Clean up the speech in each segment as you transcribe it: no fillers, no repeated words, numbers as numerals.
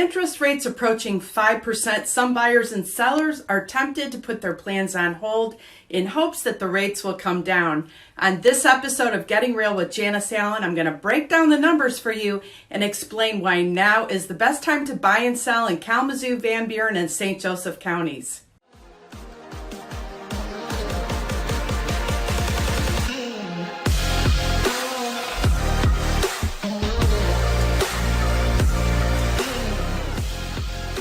interest rates approaching 5%, some buyers and sellers are tempted to put their plans on hold in hopes that the rates will come down. On this episode of Getting Real with Janice Allen, I'm going to break down the numbers for you and explain why now is the best time to buy and sell in Kalamazoo, Van Buren, and St. Joseph counties.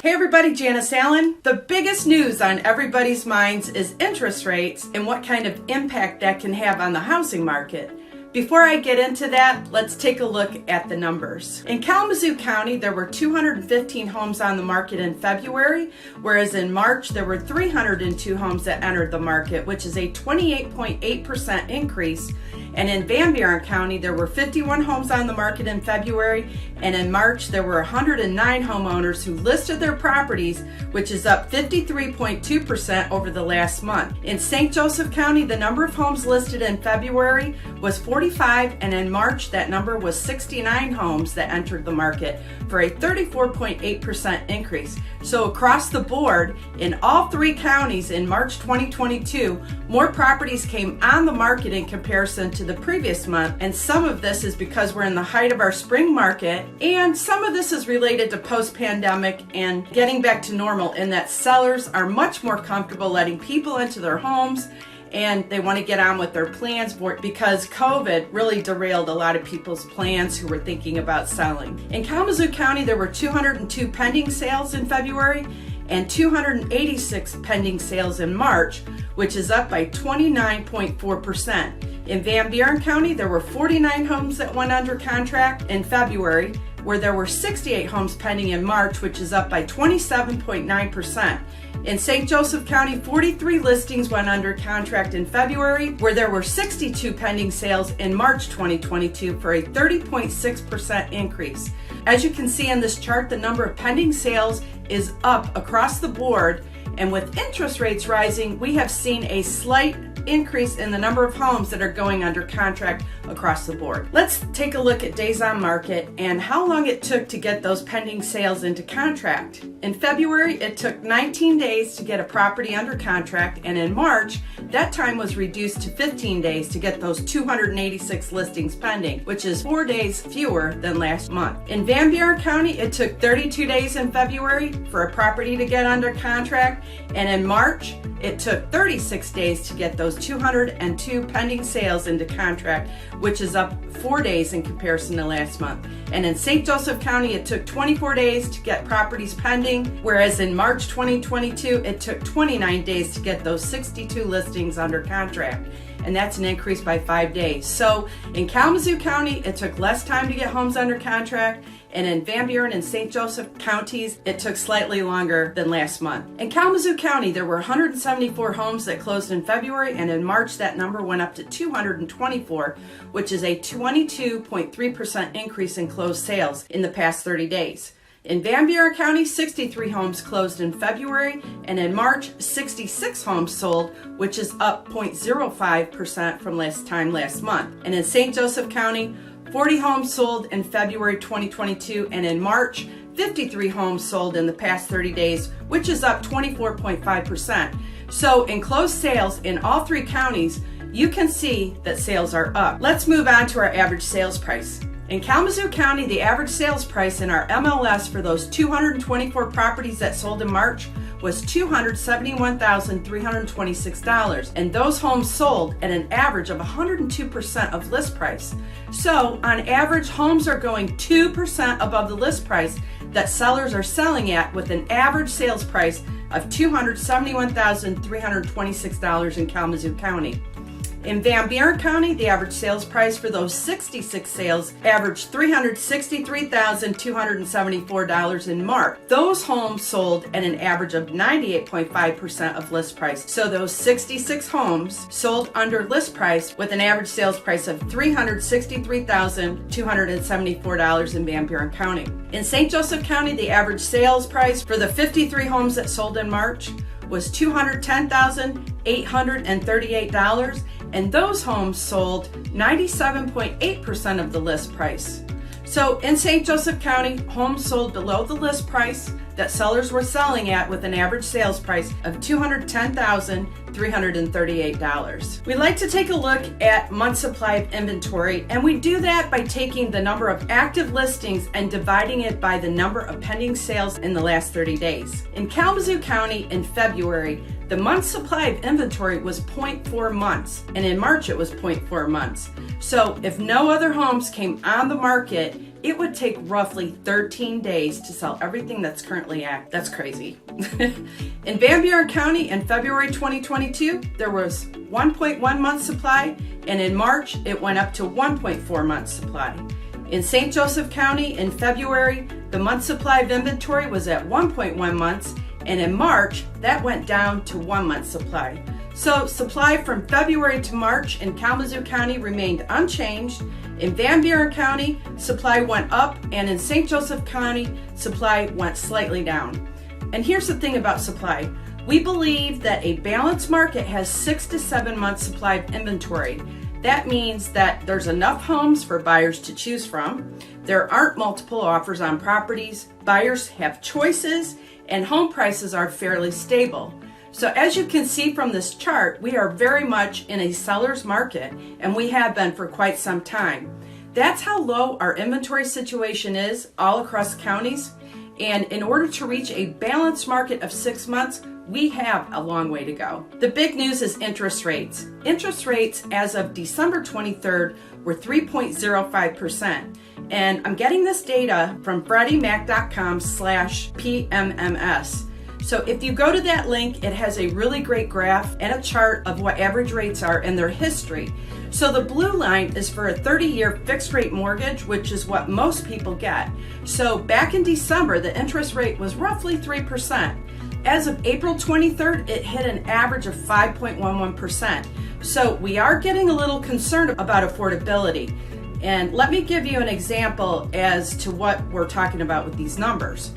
Hey everybody, Janice Allen. The biggest news on everybody's minds is interest rates and what kind of impact that can have on the housing market. Before I get into that, let's take a look at the numbers. In Kalamazoo County, there were 215 homes on the market in February, whereas in March, there were 302 homes that entered the market, which is a 28.8% increase. And in Van Buren County, there were 51 homes on the market in February, and in March, there were 109 homeowners who listed their properties, which is up 53.2% over the last month. In St. Joseph County, the number of homes listed in February was 45, and in March, that number was 69 homes that entered the market for a 34.8% increase. So across the board, in all three counties in March 2022, more properties came on the market in comparison to the previous month, and some of this is because we're in the height of our spring market, and some of this is related to post-pandemic and getting back to normal in that sellers are much more comfortable letting people into their homes and they want to get on with their plans because COVID really derailed a lot of people's plans who were thinking about selling. In Kalamazoo County, there were 202 pending sales in February and 286 pending sales in March, which is up by 29.4%. In Van Buren County, there were 49 homes that went under contract in February, where there were 68 homes pending in March, which is up by 27.9%. In St. Joseph County, 43 listings went under contract in February, where there were 62 pending sales in March 2022 for a 30.6% increase. As you can see in this chart, the number of pending sales is up across the board, and with interest rates rising, we have seen a slight increase in the number of homes that are going under contract across the board. Let's take a look at days on market and how long it took to get those pending sales into contract. In February, it took 19 days to get a property under contract, and in March, that time was reduced to 15 days to get those 286 listings pending, which is 4 days fewer than last month. In Van Buren County, it took 32 days in February for a property to get under contract, and in March, it took 36 days to get those 202 pending sales into contract, which is up 4 days in comparison to last month. And in St. Joseph County, it took 24 days to get properties pending, whereas in March 2022, it took 29 days to get those 62 listings under contract. And that's an increase by 5 days. So in Kalamazoo County, it took less time to get homes under contract, and in Van Buren and St. Joseph counties, it took slightly longer than last month. In Kalamazoo County, there were 174 homes that closed in February, and in March, that number went up to 224, which is a 22.3% increase in closed sales in the past 30 days. In Van Buren County, 63 homes closed in February, and in March, 66 homes sold, which is up 0.05% from last month. And in St. Joseph County, 40 homes sold in February 2022, and in March, 53 homes sold in the past 30 days, which is up 24.5%. So in closed sales in all three counties, you can see that sales are up. Let's move on to our average sales price. In Kalamazoo County, the average sales price in our MLS for those 224 properties that sold in March was $271,326, and those homes sold at an average of 102% of list price. So on average, homes are going 2% above the list price that sellers are selling at, with an average sales price of $271,326 in Kalamazoo County. In Van Buren County, the average sales price for those 66 sales averaged $363,274 in March. Those homes sold at an average of 98.5% of list price. So those 66 homes sold under list price with an average sales price of $363,274 in Van Buren County. In St. Joseph County, the average sales price for the 53 homes that sold in March was $210,838, and those homes sold 97.8% of the list price. So in St. Joseph County, homes sold below the list price that sellers were selling at with an average sales price of $210,338. We like to take a look at month supply of inventory, and we do that by taking the number of active listings and dividing it by the number of pending sales in the last 30 days. In Kalamazoo County in February, the month supply of inventory was 0.4 months, and in March it was 0.4 months. So if no other homes came on the market, it would take roughly 13 days to sell everything that's currently active. That's crazy. In Buren County in February 2022, there was 1.1 month supply, and in March it went up to 1.4 month supply. In St. Joseph County in February, the month supply of inventory was at 1.1 months, and in March that went down to 1 month supply. So supply from February to March in Kalamazoo County remained unchanged. In Van Buren County, supply went up, and in St. Joseph County, supply went slightly down. And here's the thing about supply. We believe that a balanced market has 6 to 7 months supply of inventory. That means that there's enough homes for buyers to choose from. There aren't multiple offers on properties. Buyers have choices, and home prices are fairly stable. So as you can see from this chart, we are very much in a seller's market, and we have been for quite some time. That's how low our inventory situation is all across counties. And in order to reach a balanced market of 6 months, we have a long way to go. The big news is interest rates. Interest rates as of December 23rd were 3.05%. And I'm getting this data from FreddieMac.com/PMMS. So if you go to that link, it has a really great graph and a chart of what average rates are and their history. So the blue line is for a 30-year fixed rate mortgage, which is what most people get. So back in December, the interest rate was roughly 3%. As of April 23rd, it hit an average of 5.11%. So we are getting a little concerned about affordability. And let me give you an example as to what we're talking about with these numbers.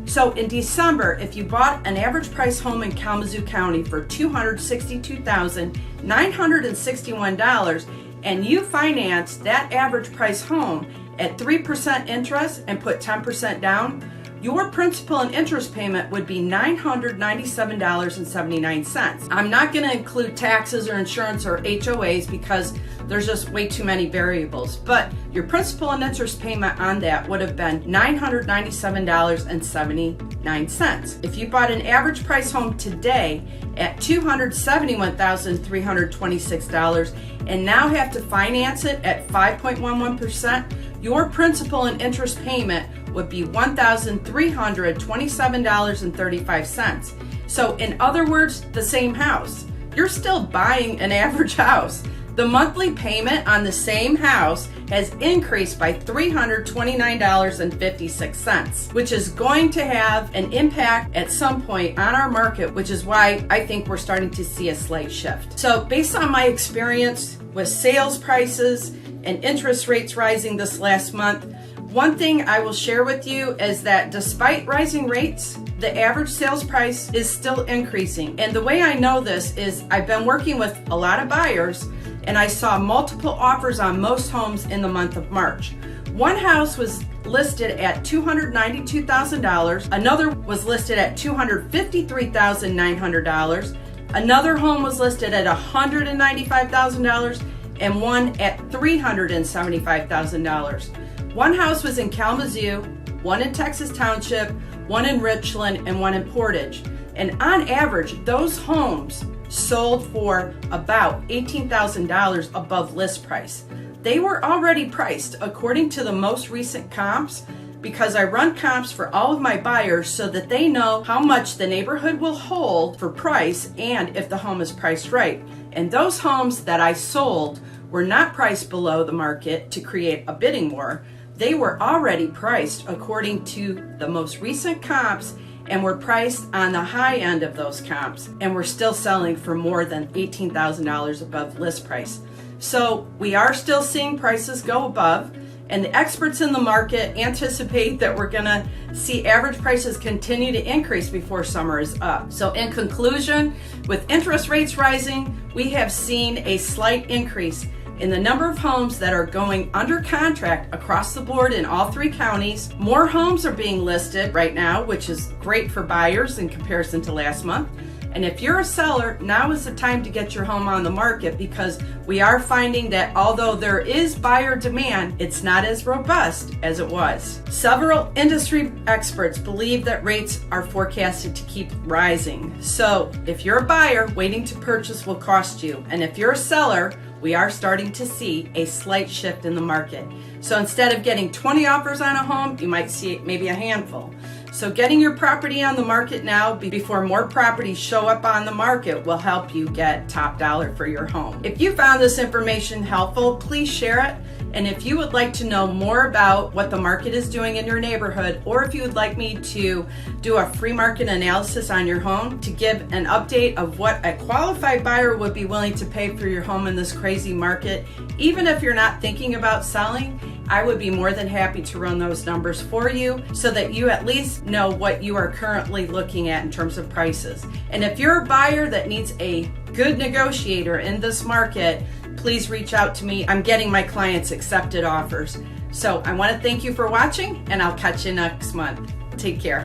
So in December, if you bought an average price home in Kalamazoo County for $262,961 and you financed that average price home at 3% interest and put 10% down, your principal and interest payment would be $997.79. I'm not going to include taxes or insurance or HOAs because there's just way too many variables, but your principal and interest payment on that would have been $997.79. If you bought an average price home today at $271,326 and now have to finance it at 5.11%, your principal and interest payment would be $1,327.35. So in other words, the same house. You're still buying an average house. The monthly payment on the same house has increased by $329.56, which is going to have an impact at some point on our market, which is why I think we're starting to see a slight shift. So based on my experience with sales prices and interest rates rising this last month, one thing I will share with you is that despite rising rates, the average sales price is still increasing. And the way I know this is I've been working with a lot of buyers, and I saw multiple offers on most homes in the month of March. One house was listed at $292,000, another was listed at $253,900, another home was listed at $195,000, and one at $375,000. One house was in Kalamazoo, one in Texas Township, one in Richland, and one in Portage. And on average, those homes sold for about $18,000 above list price. They were already priced according to the most recent comps, because I run comps for all of my buyers so that they know how much the neighborhood will hold for price and if the home is priced right. And those homes that I sold were not priced below the market to create a bidding war. They were already priced according to the most recent comps and were priced on the high end of those comps, and we're still selling for more than $18,000 above list price. So we are still seeing prices go above, and the experts in the market anticipate that we're gonna see average prices continue to increase before summer is up. So in conclusion, with interest rates rising, we have seen a slight increase in the number of homes that are going under contract across the board in all 3 counties. More homes are being listed right now, which is great for buyers in comparison to last month. And if you're a seller, now is the time to get your home on the market, because we are finding that although there is buyer demand, it's not as robust as it was. Several industry experts believe that rates are forecasted to keep rising. So if you're a buyer, waiting to purchase will cost you. And if you're a seller, we are starting to see a slight shift in the market. So instead of getting 20 offers on a home, you might see maybe a handful. So getting your property on the market now before more properties show up on the market will help you get top dollar for your home. If you found this information helpful, please share it. And if you would like to know more about what the market is doing in your neighborhood, or if you would like me to do a free market analysis on your home to give an update of what a qualified buyer would be willing to pay for your home in this crazy market, even if you're not thinking about selling, I would be more than happy to run those numbers for you so that you at least know what you are currently looking at in terms of prices. And if you're a buyer that needs a good negotiator in this market, please reach out to me. I'm getting my clients accepted offers. So I want to thank you for watching, and I'll catch you next month. Take care.